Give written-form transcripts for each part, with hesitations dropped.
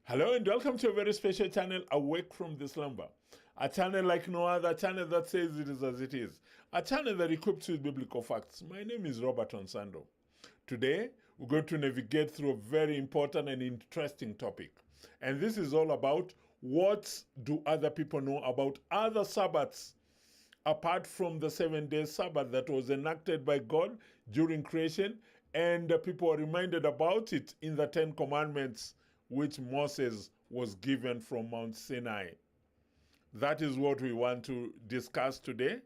Hello and welcome to a very special channel, Awake from the Slumber. A channel like no other, channel that says it is as it is. A channel that equips you with biblical facts. My name is Robert Onsando. Today, we're going to navigate through a very important and interesting topic. And this is all about what do other people know about other Sabbaths apart from the 7-day Sabbath that was enacted by God during creation, and people are reminded about it in the Ten Commandments which Moses was given from Mount Sinai. That is what we want to discuss today.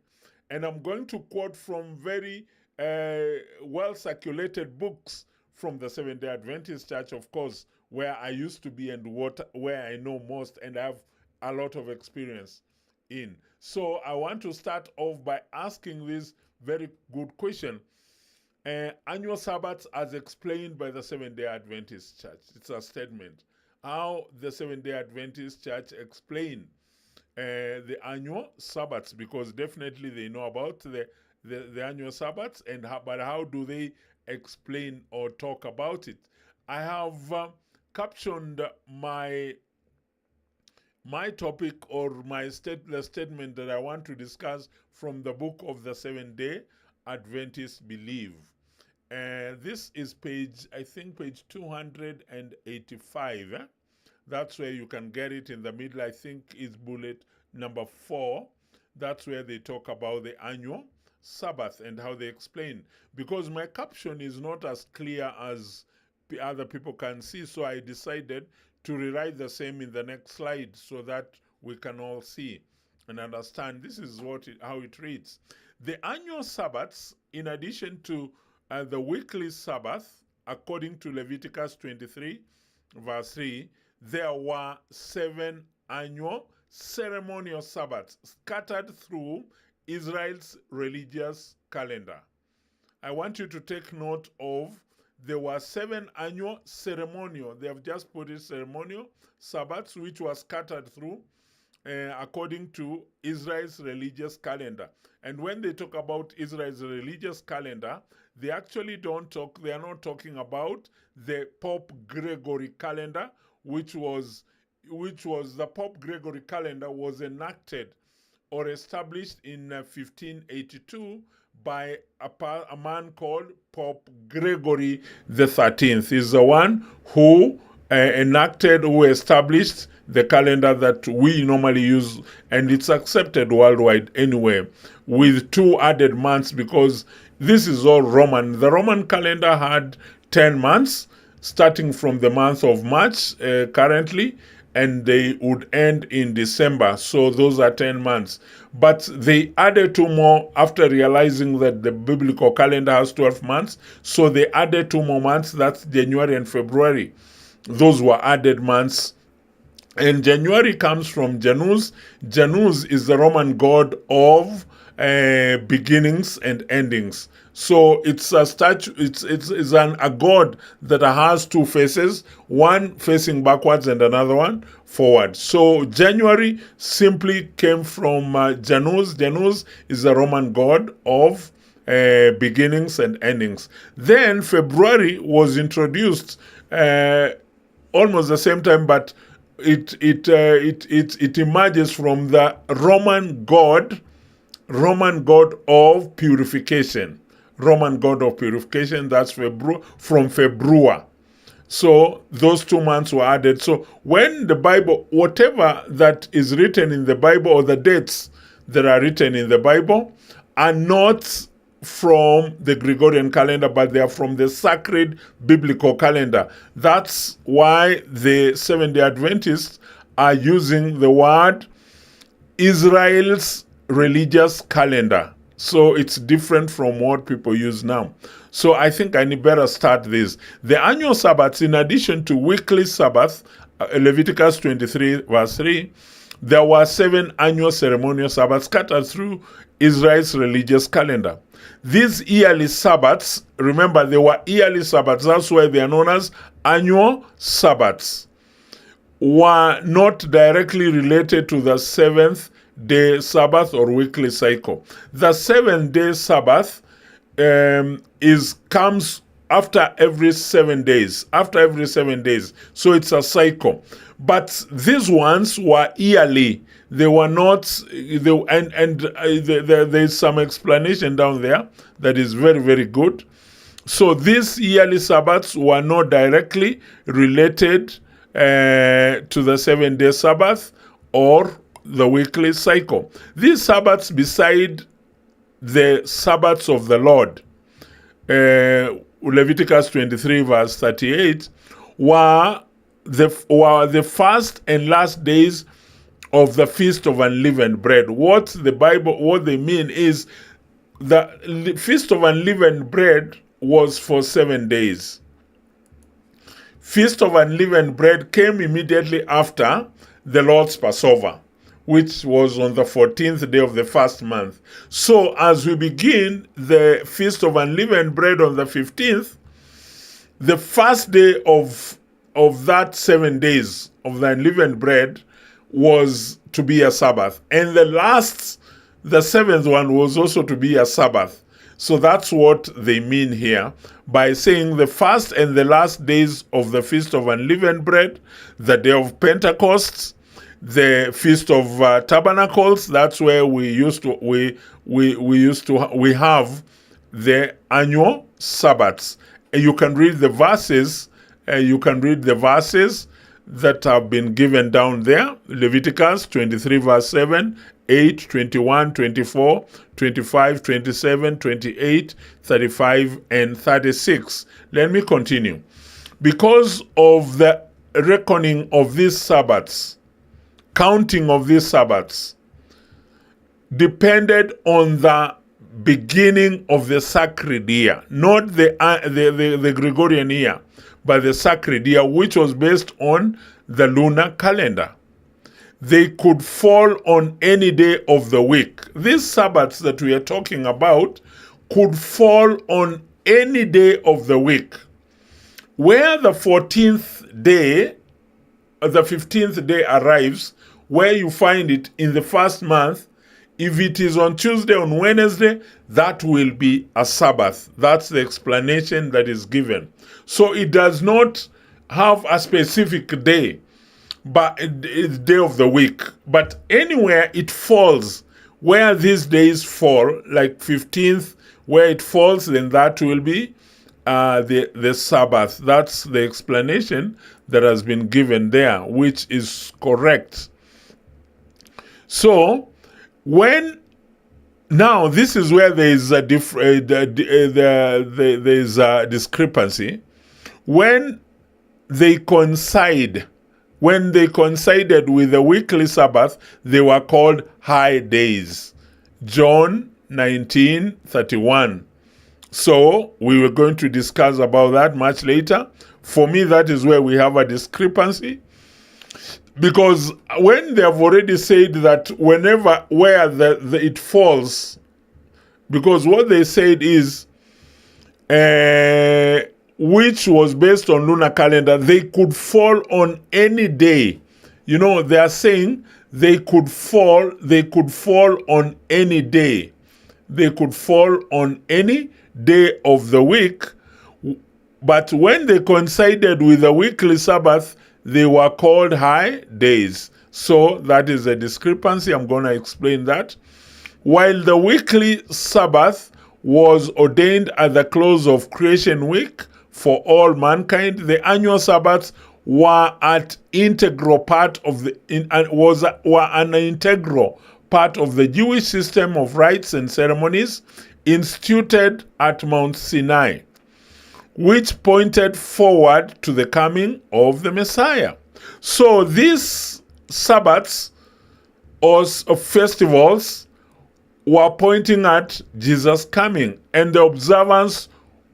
And I'm going to quote from very well circulated books from the Seventh-day Adventist Church, of course, where I used to be and where I know most and I have a lot of experience in. So I want to start off by asking this very good question. Annual Sabbaths as explained by the Seventh-day Adventist Church. It's a statement. How the Seventh-day Adventist Church explain the annual Sabbaths, because definitely they know about the annual Sabbaths, and but how do they explain or talk about it? I have captioned my topic or the statement that I want to discuss from the book of the Seventh-day Adventists Believe. This is page 285. That's where you can get it in the middle. I think is bullet number 4. That's where they talk about the annual Sabbath and how they explain. Because my caption is not as clear as other people can see, so I decided to rewrite the same in the next slide so that we can all see and understand. This is how it reads. The annual Sabbaths, in addition to the weekly Sabbath, according to Leviticus 23, verse 3, there were 7 annual ceremonial Sabbaths scattered through Israel's religious calendar. I want you to take note of there were 7 annual ceremonial, they have just put it ceremonial Sabbaths, which were scattered through according to Israel's religious calendar. And when they talk about Israel's religious calendar, they actually they are not talking about the Pope Gregory calendar, which was the Pope Gregory calendar was enacted or established in 1582 by a man called Pope Gregory the 13th. He's the one who established the calendar that we normally use, and it's accepted worldwide anyway, with 2 added months, because this is all Roman. The Roman calendar had 10 months, starting from the month of March currently, and they would end in December. So those are 10 months. But they added 2 more after realizing that the biblical calendar has 12 months. So they added 2 more months. That's January and February. Those were added months. And January comes from Janus. Janus is the Roman god of beginnings and endings. So it's a statue. It's a god that has 2 faces, one facing backwards and another one forward. So January simply came from Janus. Janus is the Roman god of beginnings and endings. Then February was introduced almost the same time, but it emerges from the Roman god of purification. Roman god of purification, that's from February. So those 2 months were added. So when the Bible, whatever that is written in the Bible, or the dates that are written in the Bible, are not from the Gregorian calendar, but they are from the sacred biblical calendar. That's why the Seventh-day Adventists are using the word Israel's religious calendar. So it's different from what people use now. So I think I better start this. The annual Sabbaths, in addition to weekly Sabbath, Leviticus 23 verse 3, there were 7 annual ceremonial Sabbaths scattered through Israel's religious calendar. These yearly Sabbaths, remember they were yearly Sabbaths, that's why they are known as annual Sabbaths, were not directly related to the 7th-day Sabbath or weekly cycle. The 7th-day Sabbath comes after every 7 days. After every 7 days. So it's a cycle. But these ones were yearly. They were not, there's some explanation down there that is very, very good. So these yearly Sabbaths were not directly related to the 7-day Sabbath or the weekly cycle. These Sabbaths, beside the Sabbaths of the Lord, Leviticus 23 verse 38, were the first and last days of the Feast of Unleavened Bread. What they mean is the Feast of Unleavened Bread was for 7 days. Feast of Unleavened Bread came immediately after the Lord's Passover, which was on the 14th day of the first month. So as we begin the Feast of Unleavened Bread on the 15th, the first day of that 7 days of the unleavened bread was to be a Sabbath. And the seventh one was also to be a Sabbath. So that's what they mean here by saying the first and the last days of the Feast of Unleavened Bread, the day of Pentecost, the Feast of Tabernacles. That's where we have the annual Sabbaths. And you can read the verses. That have been given down there. Leviticus 23 verse 7, 8, 21, 24, 25, 27, 28, 35, and 36. Let me continue. Because of the reckoning of these Sabbaths, counting of these Sabbaths, depended on the beginning of the sacred year, not the Gregorian year, but the sacred year, which was based on the lunar calendar. They could fall on any day of the week. These Sabbaths that we are talking about could fall on any day of the week. Where the 14th day, the 15th day arrives, where you find it in the first month, if it is on Tuesday, on Wednesday, that will be a Sabbath. That's the explanation that is given. So it does not have a specific day, but it's day of the week. But anywhere it falls, where these days fall, like 15th, where it falls, then that will be the Sabbath. That's the explanation that has been given there, which is correct. So, now this is where there is a discrepancy. When they coincided with the weekly Sabbath, they were called high days. John 19:31. So we were going to discuss about that much later. For me, that is where we have a discrepancy. Because when they have already said that where it falls, because what they said is, which was based on lunar calendar, they could fall on any day. You know, they are saying they could fall on any day. They could fall on any day of the week. But when they coincided with the weekly Sabbath, they were called high days. So that is a discrepancy. I'm going to explain that. While the weekly Sabbath was ordained at the close of creation week for all mankind, the annual Sabbaths were an integral part of an integral part of the Jewish system of rites and ceremonies instituted at Mount Sinai, which pointed forward to the coming of the Messiah. So these Sabbaths or festivals were pointing at Jesus' coming, and the observance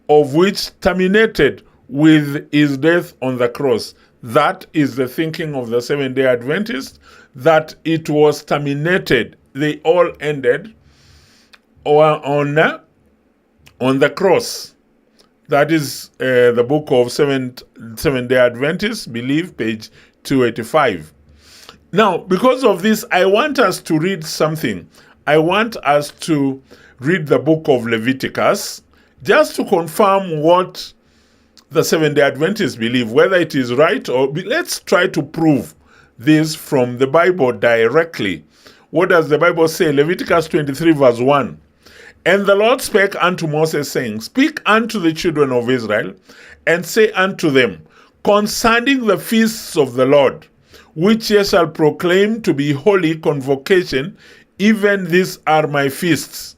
of which terminated with his death on the cross. That is the thinking of the Seventh-day Adventists, that it was terminated. They all ended on the cross. That is the book of Seventh-day Adventists, believe, page 285. Now, because of this, I want us to read something. I want us to read the book of Leviticus, just to confirm what the Seventh-day Adventists believe. Whether it is right or... Let's try to prove this from the Bible directly. What does the Bible say? Leviticus 23 verse 1. And the Lord spake unto Moses, saying, Speak unto the children of Israel, and say unto them, concerning the feasts of the Lord, which ye shall proclaim to be holy convocation, even these are my feasts.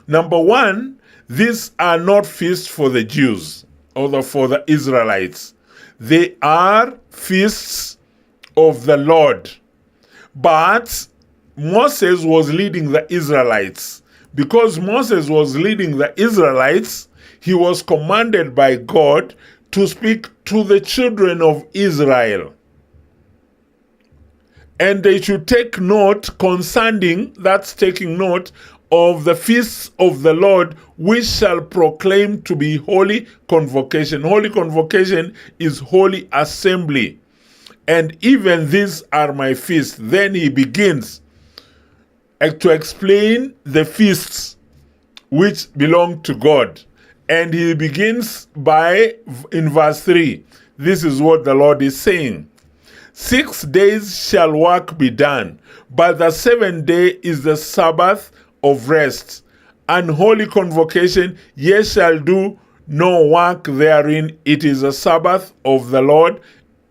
Number one, these are not feasts for the Jews or for the Israelites. They are feasts of the Lord. But Moses was leading the Israelites. Because Moses was leading the Israelites, he was commanded by God to speak to the children of Israel. And they should take note concerning, that's taking note, of the feasts of the Lord, which shall proclaim to be holy convocation. Holy convocation is holy assembly. And even these are my feasts. Then he begins to explain the feasts which belong to God. And he begins in verse 3. This is what the Lord is saying. 6 days shall work be done, but the seventh day is the Sabbath of rest. And holy convocation, ye shall do no work therein. It is a Sabbath of the Lord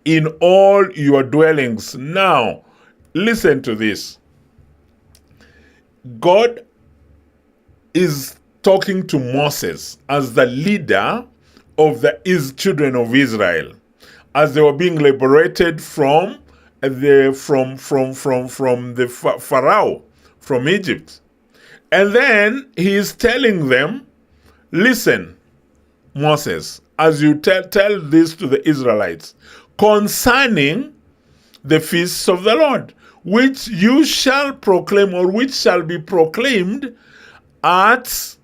in all your dwellings. Now, listen to this. God is talking to Moses as the leader of the children of Israel, as they were being liberated from the Pharaoh, from Egypt. And then he is telling them, listen, Moses, as you tell this to the Israelites, concerning the feasts of the Lord, which you shall proclaim, or which shall be proclaimed as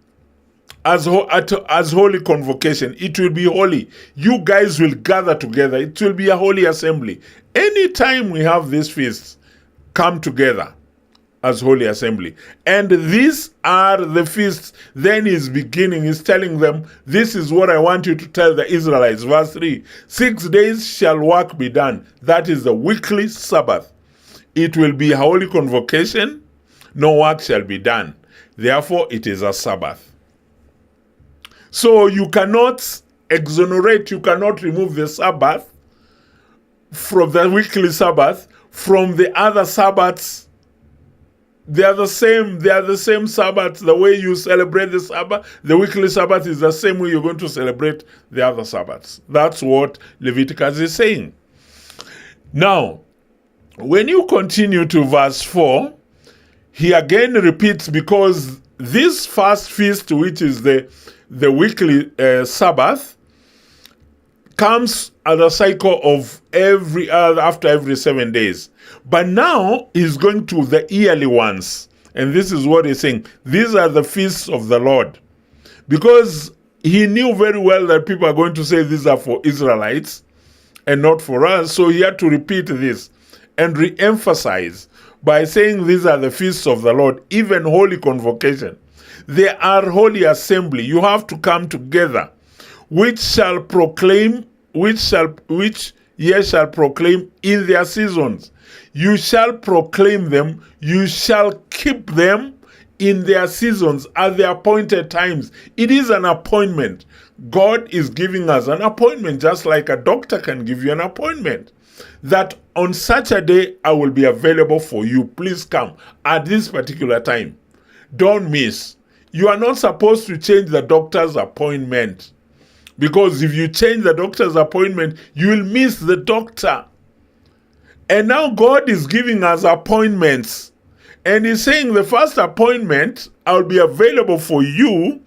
holy convocation. It will be holy. You guys will gather together. It will be a holy assembly. Anytime we have these feasts, come together as holy assembly. And these are the feasts. Then he's telling them, this is what I want you to tell the Israelites. Verse 3, 6 days shall work be done. That is the weekly Sabbath. It will be a holy convocation. No work shall be done. Therefore, it is a Sabbath. So you cannot exonerate, you cannot remove the Sabbath from the weekly Sabbath from the other Sabbaths. They are the same Sabbath. The way you celebrate the Sabbath, the weekly Sabbath is the same way you're going to celebrate the other Sabbaths. That's what Leviticus is saying. Now, when you continue to verse 4, he again repeats, because this first feast, which is the weekly Sabbath, comes at a cycle of after every 7 days. But now he's going to the yearly ones. And this is what he's saying. These are the feasts of the Lord. Because he knew very well that people are going to say these are for Israelites and not for us. So he had to repeat this and re-emphasize by saying these are the feasts of the Lord, even holy convocation. They are holy assembly. You have to come together, which ye shall proclaim in their seasons. You shall proclaim them, you shall keep them in their seasons at the appointed times. It is an appointment. God is giving us an appointment, just like a doctor can give you an appointment. That on such a day, I will be available for you. Please come at this particular time. Don't miss. You are not supposed to change the doctor's appointment. Because if you change the doctor's appointment, you will miss the doctor. And now God is giving us appointments. And he's saying the first appointment, I'll be available for you.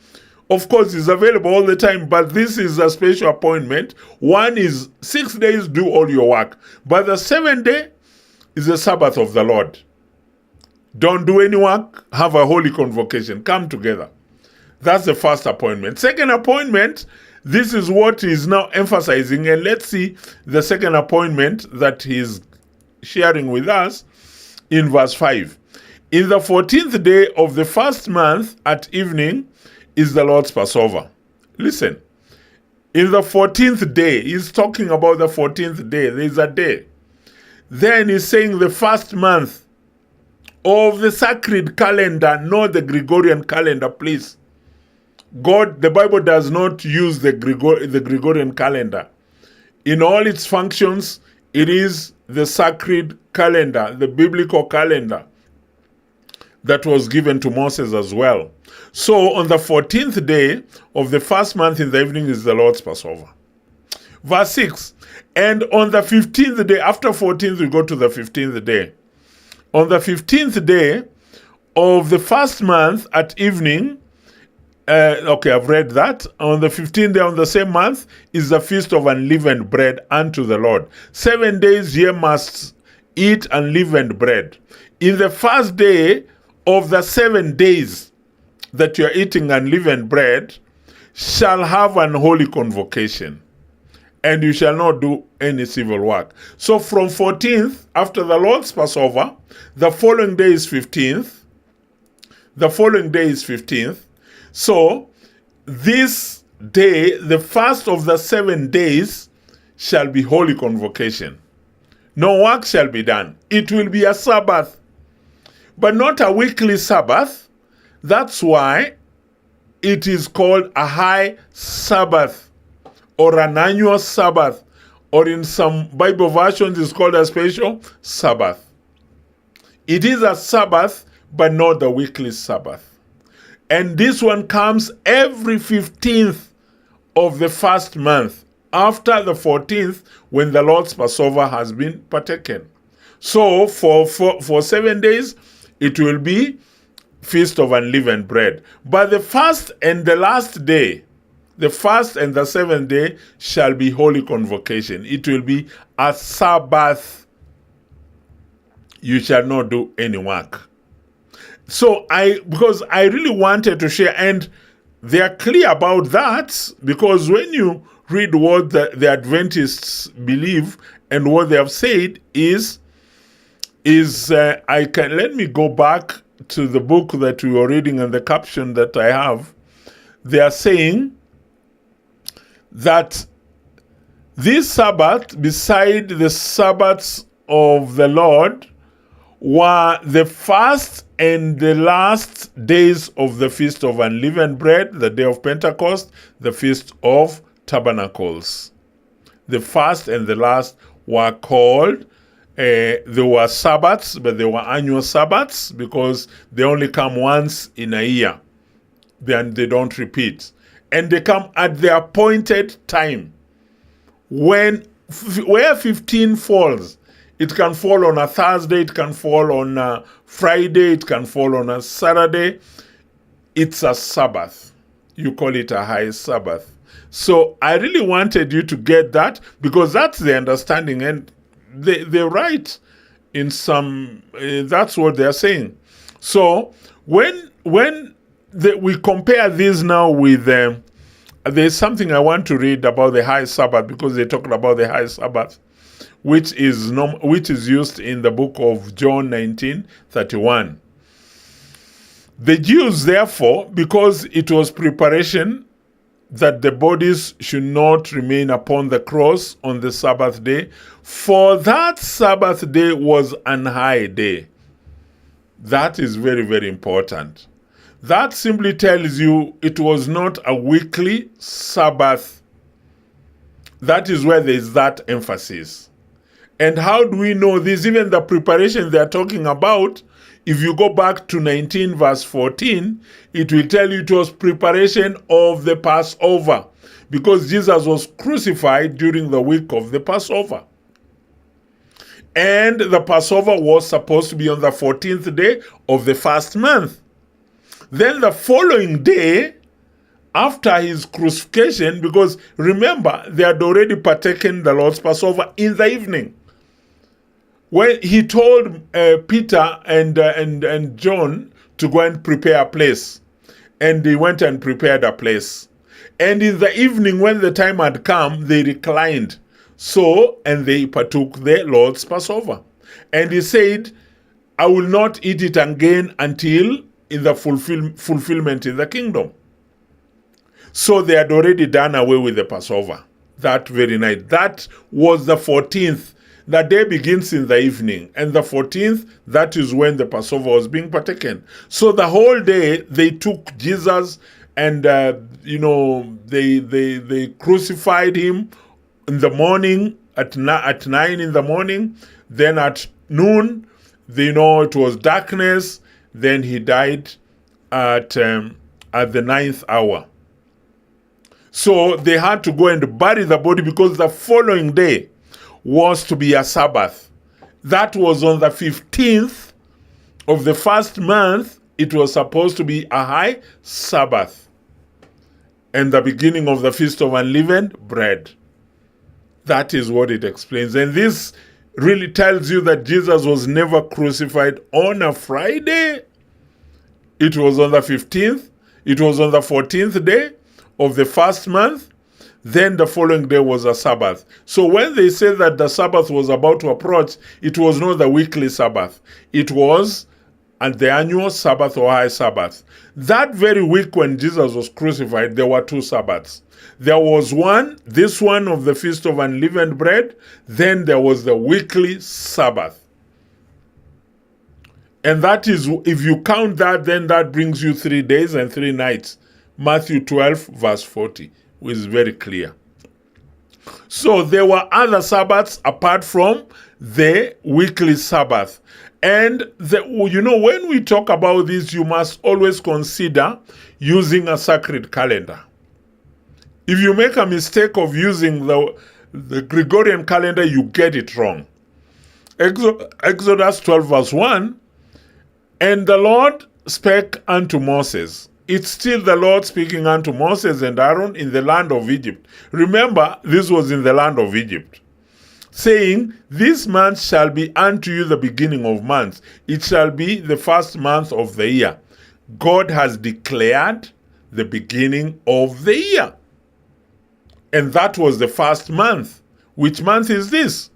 Of course, it's available all the time, but this is a special appointment. One is 6 days, do all your work. But the seventh day is the Sabbath of the Lord. Don't do any work, have a holy convocation. Come together. That's the first appointment. Second appointment, this is what he's now emphasizing. And let's see the second appointment that he's sharing with us in verse 5. In the 14th day of the 1st month at evening is the Lord's Passover. Listen, In the 14th day, he's talking about the 14th day. There's a day. Then he's saying the first month of the sacred calendar, not the Gregorian calendar, please. The Bible does not use the Gregorian calendar. In all its functions, it is the sacred calendar, the biblical calendar that was given to Moses as well. So on the 14th day of the first month in the evening is the Lord's Passover. Verse 6, and on the 15th day, after 14th we go to the 15th day. On the 15th day of the first month at evening, okay, I've read that. On the 15th day on the same month is the feast of unleavened bread unto the Lord. 7 days ye must eat unleavened bread. In the first day of the 7 days that you are eating unleavened bread, shall have an holy convocation, and you shall not do any civil work. So from 14th, after the Lord's Passover, the following day is 15th. The following day is 15th. So this day, the first of the 7 days, shall be holy convocation. No work shall be done. It will be a Sabbath, but not a weekly Sabbath. That's why it is called a high Sabbath or an annual Sabbath, or in some Bible versions it's called a special Sabbath. It is a Sabbath, but not the weekly Sabbath. And this one comes every 15th of the first month, after the 14th, when the Lord's Passover has been partaken. So for 7 days, it will be Feast of Unleavened Bread. But the first and the last day, the first and the 7th day, shall be holy convocation. It will be a Sabbath. You shall not do any work. So because I really wanted to share, and they are clear about that, because when you read what the Adventists believe and what they have said let me go back to the book that we were reading and the caption that I have. They are saying that this Sabbath, beside the Sabbaths of the Lord, were the first and the last days of the Feast of Unleavened Bread, the day of Pentecost, the Feast of Tabernacles. The first and the last were called, they were Sabbaths, but they were annual Sabbaths because they only come once in a year. Then they don't repeat. And they come at the appointed time. Where 15 falls, it can fall on a Thursday, it can fall on a Friday, it can fall on a Saturday. It's a Sabbath. You call it a high Sabbath. So I really wanted you to get that, because that's the understanding, and they're right in some, that's what they're saying. So when we compare this now with, there's something I want to read about the high Sabbath, because they talked about the high Sabbath, which is used in the book of John 19:31. The Jews, therefore, because it was preparation that the bodies should not remain upon the cross on the Sabbath day, for that Sabbath day was an high day. That is very, very important. That simply tells you it was not a weekly Sabbath. That is where there is that emphasis. And how do we know this? Even the preparation they are talking about, if you go back to 19 verse 14, it will tell you it was preparation of the Passover, because Jesus was crucified during the week of the Passover. And the Passover was supposed to be on the 14th day of the first month. Then the following day, after his crucifixion, because remember, they had already partaken the Lord's Passover in the evening. When he told Peter and John to go and prepare a place, and they went and prepared a place. And in the evening, when the time had come, they reclined. So, and they partook the Lord's Passover. And he said, I will not eat it again until in the fulfillment in the kingdom. So they had already done away with the Passover that very night. That was the 14th. The day begins in the evening, and the 14th, that is when the Passover was being partaken. So the whole day they took Jesus and they crucified him in the morning at 9 in the morning. Then at noon, it was darkness. Then he died at the ninth hour. So they had to go and bury the body because the following day was to be a Sabbath. That was on the 15th of the first month. It was supposed to be a high Sabbath and the beginning of the Feast of Unleavened Bread. That is what it explains. And this really tells you that Jesus was never crucified on a Friday. It was on the 15th. It was on the 14th day of the first month. Then the following day was a Sabbath. So when they said that the Sabbath was about to approach, it was not the weekly Sabbath. It was the annual Sabbath or high Sabbath. That very week when Jesus was crucified, there were two Sabbaths. There was this one of the Feast of Unleavened Bread. Then there was the weekly Sabbath. And that is, if you count that, then that brings you 3 days and 3 nights. Matthew 12, verse 40, which is very clear. So there were other Sabbaths apart from the weekly Sabbath. And when we talk about this, you must always consider using a sacred calendar. If you make a mistake of using the Gregorian calendar, you get it wrong. Exodus 12, verse 1, and the Lord spake unto Moses. It's still the Lord speaking unto Moses and Aaron in the land of Egypt. Remember, this was in the land of Egypt. Saying, this month shall be unto you the beginning of months. It shall be the first month of the year. God has declared the beginning of the year. And that was the first month. Which month is this?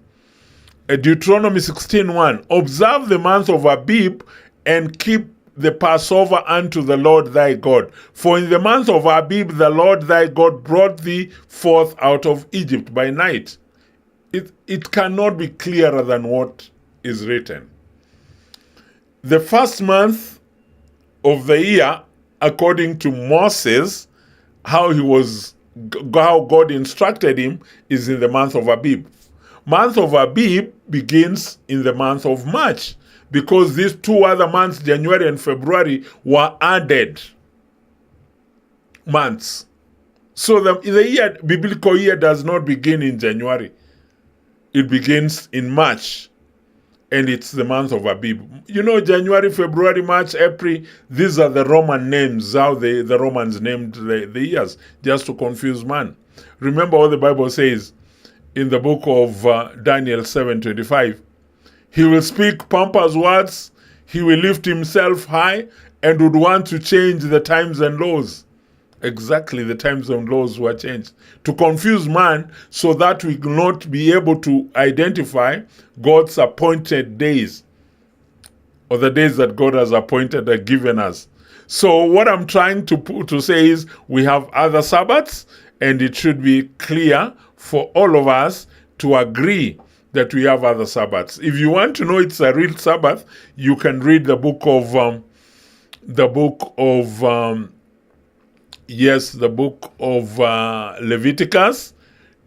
Deuteronomy 16:1. Observe the month of Abib and keep the Passover unto the Lord thy God. For in the month of Abib the Lord thy God brought thee forth out of Egypt by night. It cannot be clearer than what is written. The first month of the year, according to Moses, how God instructed him, is in the month of Abib. Month of Abib begins in the month of March, because these two other months, January and February, were added months. So the biblical year does not begin in January. It begins in March, and it's the month of Abib. January, February, March, April, these are the Roman names, how the Romans named the years, just to confuse man. Remember what the Bible says in the book of Daniel 7:25. He will speak pompous words, he will lift himself high, and would want to change the times and laws. Exactly, the times and laws were changed to confuse man so that we will not be able to identify God's appointed days or the days that God has appointed and given us. So what I'm trying to say is we have other Sabbaths, and it should be clear for all of us to agree that we have other Sabbaths. If you want to know it's a real Sabbath, you can read the book of Leviticus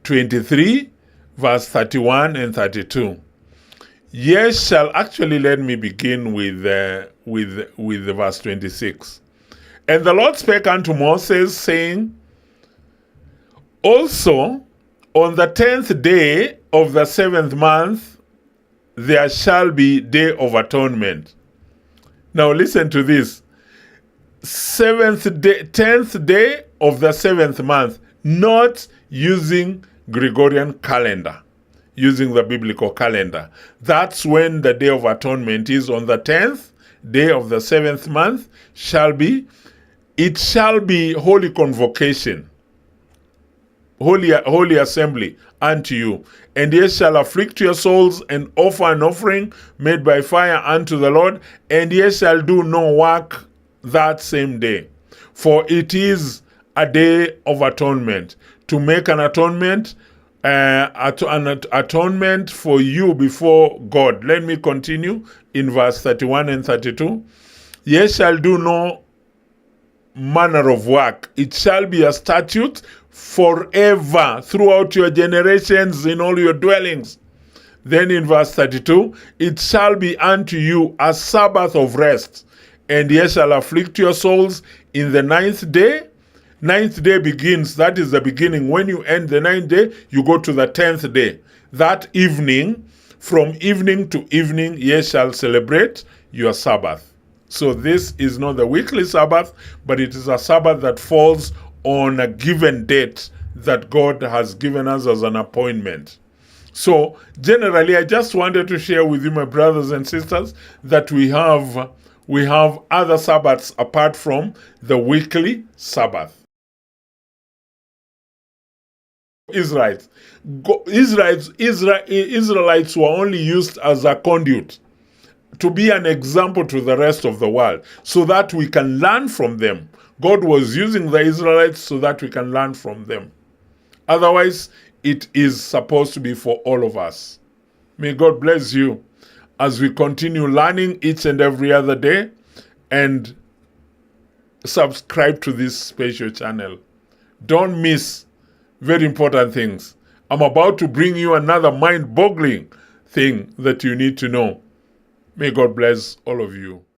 23, verse 31 and 32. Yes, shall actually let me begin with the verse 26. And the Lord spake unto Moses, saying, also on the 10th day of the 7th month, there shall be day of atonement. Now listen to this. 10th day of the 7th month, not using Gregorian calendar, using the biblical calendar. That's when the Day of Atonement is. On the 10th day of the 7th month it shall be holy convocation, holy assembly unto you. And ye shall afflict your souls and offer an offering made by fire unto the Lord, and ye shall do no work that same day. For it is a day of atonement, to make an atonement, atonement for you before God. Let me continue in verse 31 and 32. Ye shall do no manner of work. It shall be a statute forever throughout your generations in all your dwellings. Then in verse 32, it shall be unto you a Sabbath of rest, and ye shall afflict your souls in the 9th day. 9th day begins, that is the beginning. When you end the 9th day, you go to the 10th day. That evening, from evening to evening, ye shall celebrate your Sabbath. So this is not the weekly Sabbath, but it is a Sabbath that falls on a given date that God has given us as an appointment. So generally, I just wanted to share with you, my brothers and sisters, that we have other Sabbaths apart from the weekly Sabbath. Israelites were only used as a conduit to be an example to the rest of the world so that we can learn from them. God was using the Israelites so that we can learn from them. Otherwise, it is supposed to be for all of us. May God bless you as we continue learning each and every other day, and subscribe to this special channel. Don't miss very important things. I'm about to bring you another mind-boggling thing that you need to know. May God bless all of you.